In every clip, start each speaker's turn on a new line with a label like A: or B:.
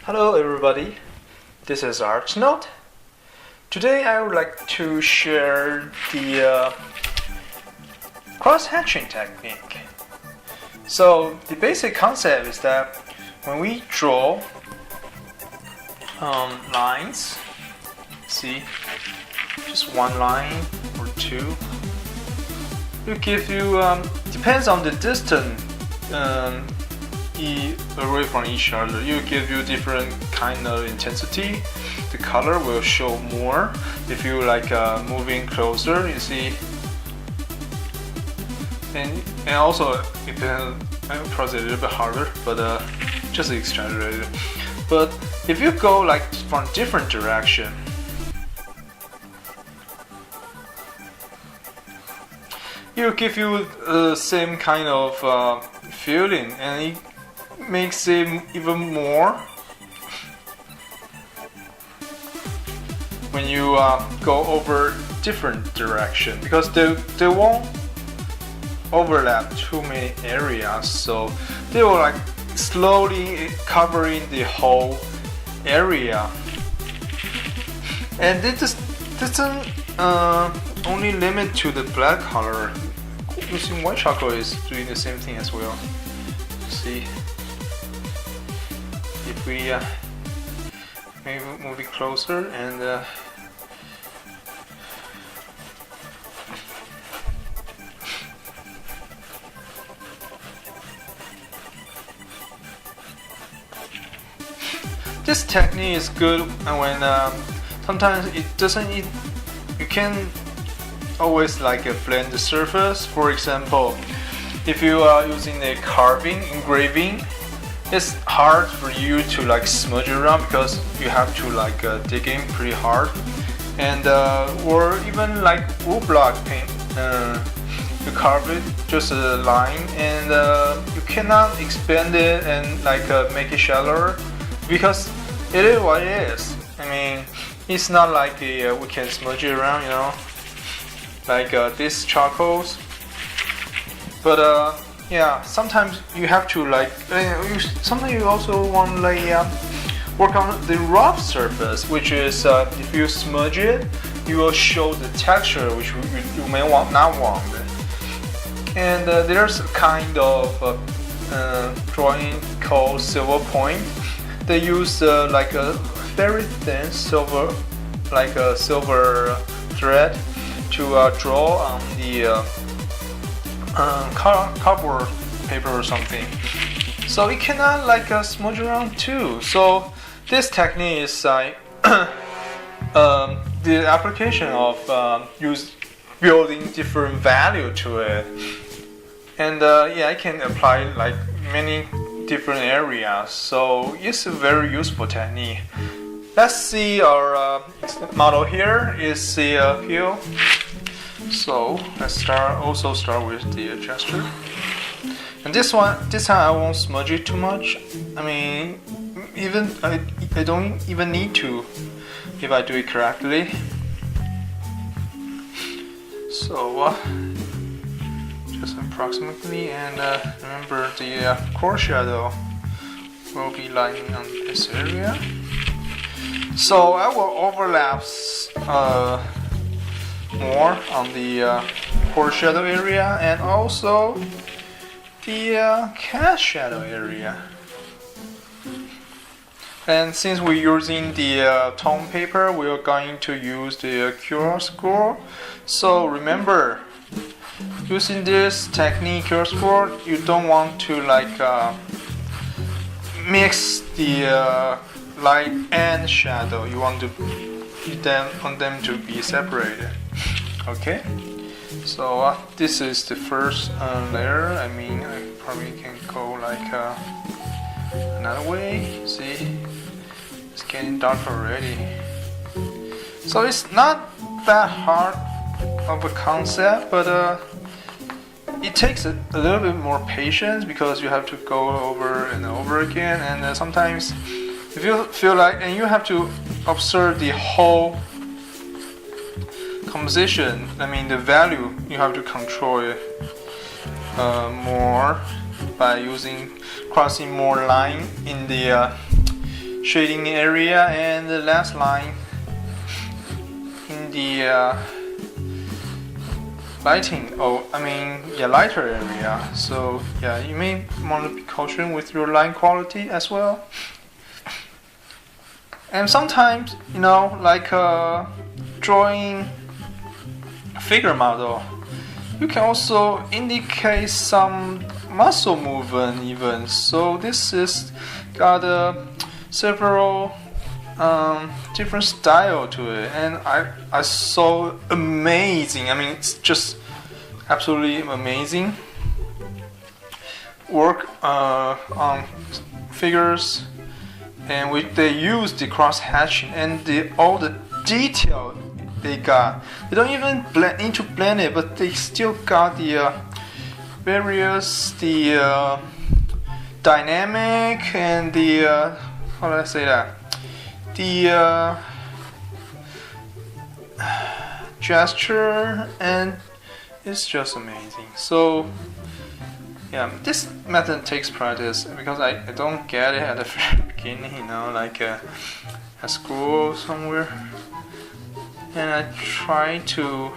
A: Hello everybody, this is Artz Note. Today I would like to share the cross-hatching technique. So the basic concept is that when we draw lines, see, just one line or two, it gives you, depends on the distance away from each other, it will give you different kind of intensity. The color will show more. If you like moving closer, you see, and also it probably a little bit harder, but just exaggerated. But if you go like from different direction, it will give you the same kind of feeling, and it makes it even more when you go over different direction, because they won't overlap too many areas, so they will like slowly covering the whole area. And this doesn't only limit to the black color. Using white charcoal is doing the same thing as well. See, if we maybe move it closer and this technique is good when sometimes it doesn't. You can always like blend the surface. For example, if you are using a carving, engraving, it's hard for you to like smudge around because you have to like dig in pretty hard, and or even like woodblock paint, you carve it just a line, and you cannot expand it and like make it shallower, because it is what it is. I mean, it's not like we can smudge it around, you know, like these charcoals. But yeah, sometimes you have to like. Sometimes you also want to like work on the rough surface, which is if you smudge it, you will show the texture which you may not want. And there's a kind of drawing called Silverpoint. They use like a very thin silver, like a silver thread, to draw on the cardboard paper or something, so it cannot like smudge around too. So this technique is like the application of building different value to it, and yeah, I can apply like many different areas. So it's a very useful technique. Let's see our model here is the peel. So let's start with the gesture. And this time I won't smudge it too much. I mean, I don't even need to if I do it correctly. So just approximately, and remember the core shadow will be lying on this area. So I will overlap more on the core shadow area and also the cast shadow area. And since we're using the tone paper, we are going to use the Chiaroscuro. So remember, using this technique, Chiaroscuro, you don't want to like mix the light and shadow. You want them to be separated. Okay, so this is the first layer. I mean, I probably can go like another way. See, it's getting dark already. So it's not that hard of a concept, but it takes a little bit more patience, because you have to go over and over again, and sometimes if you feel like, and you have to observe the whole composition, I mean the value, you have to control it more by crossing more line in the shading area, and the last line in the lighter area. So yeah, you may want to be cautious with your line quality as well. And sometimes, you know, like drawing figure model, you can also indicate some muscle movement even. So this is got several different style to it, and I saw amazing. I mean, it's just absolutely amazing work on figures, and they use the cross hatching and all the detail they got. They don't even need to blend it, but they still got the various dynamic and the how do I say that? The gesture, and it's just amazing. So yeah, this method takes practice because I don't get it at the very beginning, you know, like at school somewhere, and I try to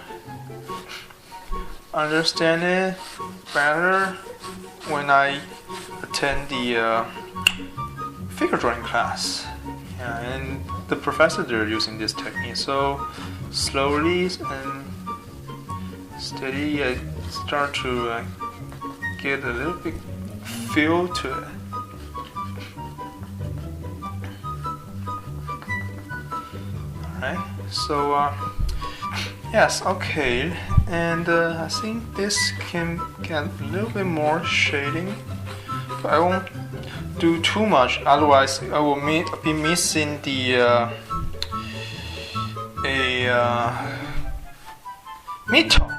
A: understand it better when I attend the figure drawing class. Yeah, and the professor, they're using this technique. So slowly and steady, I start to get a little bit feel to it. Alright, so yes, okay, and I think this can get a little bit more shading, but I won't do too much, otherwise I will be missing the mid-tone.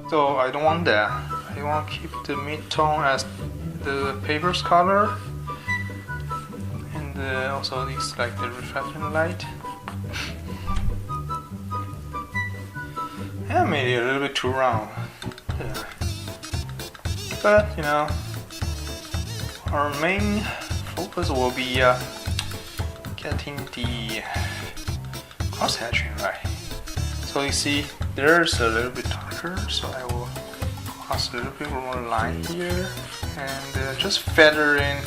A: So I don't want that. I want to keep the mid-tone as the paper's color, and also it's like the reflection light. I made it a little bit too round. Yeah. But you know, our main focus will be getting the cross hatching right. So you see, there's a little bit darker, so I will cross a little bit more line here, and just feather in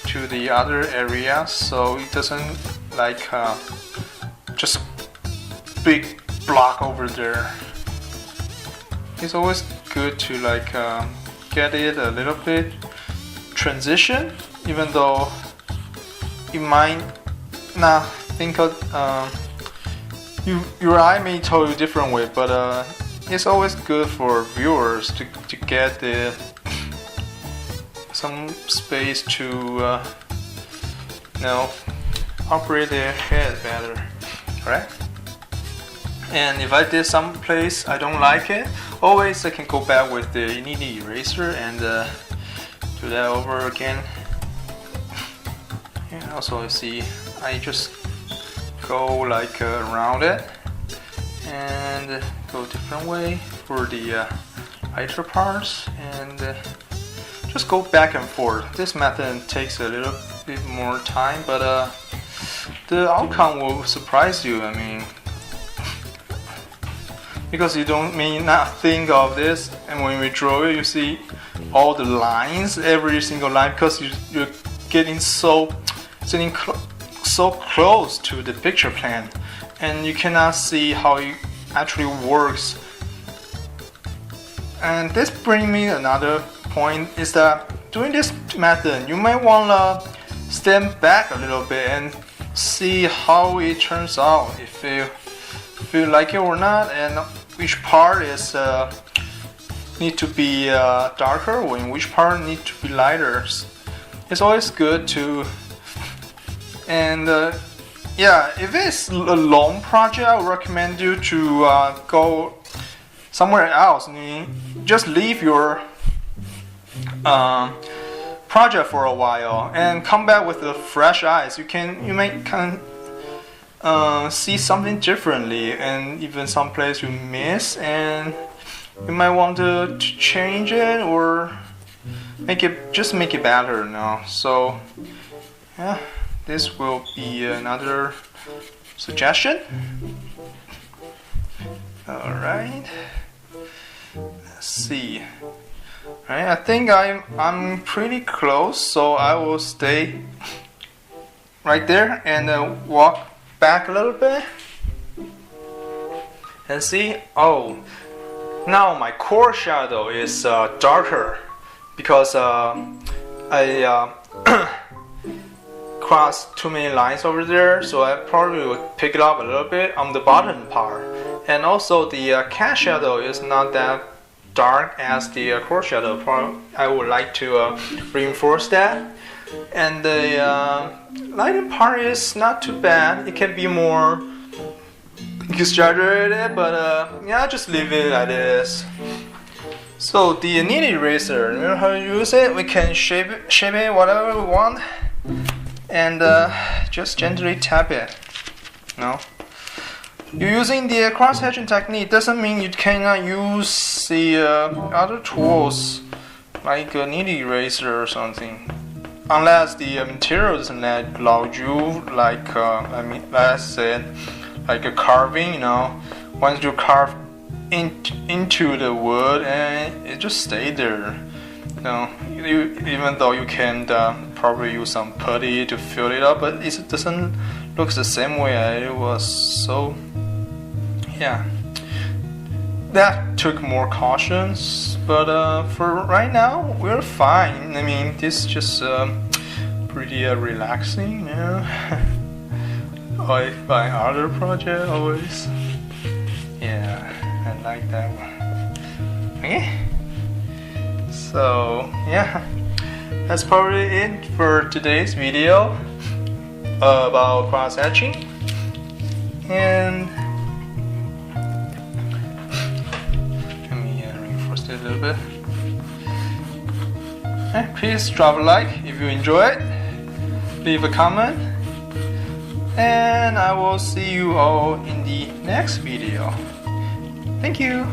A: to the other area, so it doesn't like just big block over there. It's always good to like get it a little bit transition, even though you might not think of your eye may tell you different way, but it's always good for viewers to get some space to you know, operate their head better, correct? And if I did some place I don't like it, always I can go back with the Kneaded Eraser and do that over again. And also, you see, I just go like around it and go different way for the lighter parts, and just go back and forth. This method takes a little bit more time, but the outcome will surprise you. I mean, because you may not think of this, and when we draw it, you see all the lines, every single line, because you're getting sitting so close to the picture plan, and you cannot see how it actually works. And this brings me another point, is that doing this method, you might want to stand back a little bit and see how it turns out, if you like it or not, and which part is need to be darker, or in which part need to be lighter. It's always good to, and yeah, if it's a long project, I would recommend you to go somewhere else. I mean, just leave your project for a while and come back with the fresh eyes. You may see something differently, and even some place you miss, and you might want to change it or make it better now. So yeah, this will be another suggestion. Alright, let's see. Alright, I think I'm pretty close, so I will stay right there and walk back a little bit and see. Oh, now my core shadow is darker because I crossed too many lines over there, so I probably would pick it up a little bit on the bottom part. And also the cat shadow is not that dark as the core shadow. I would like to reinforce that. And the lighting part is not too bad. It can be more exaggerated, but yeah, just leave it like this. So the Kneaded Eraser, you know how to use it? We can shape it whatever we want, and just gently tap it. No, you're using the cross-hatching technique doesn't mean you cannot use the other tools like a Kneaded Eraser or something, unless the material doesn't allow you, like let's say like a carving. You know, once you carve into the wood and it just stay there. You know, even though you can probably use some putty to fill it up, but it doesn't look the same way it was. So yeah, that took more cautions, but for right now we're fine. I mean, this is just pretty relaxing, you know. Like my other project always. Yeah, I like that one. Okay, so yeah, that's probably it for today's video about cross-hatching. And let me reinforce it a little bit. Okay, please drop a like if you enjoy it, leave a comment, and I will see you all in the next video. Thank you.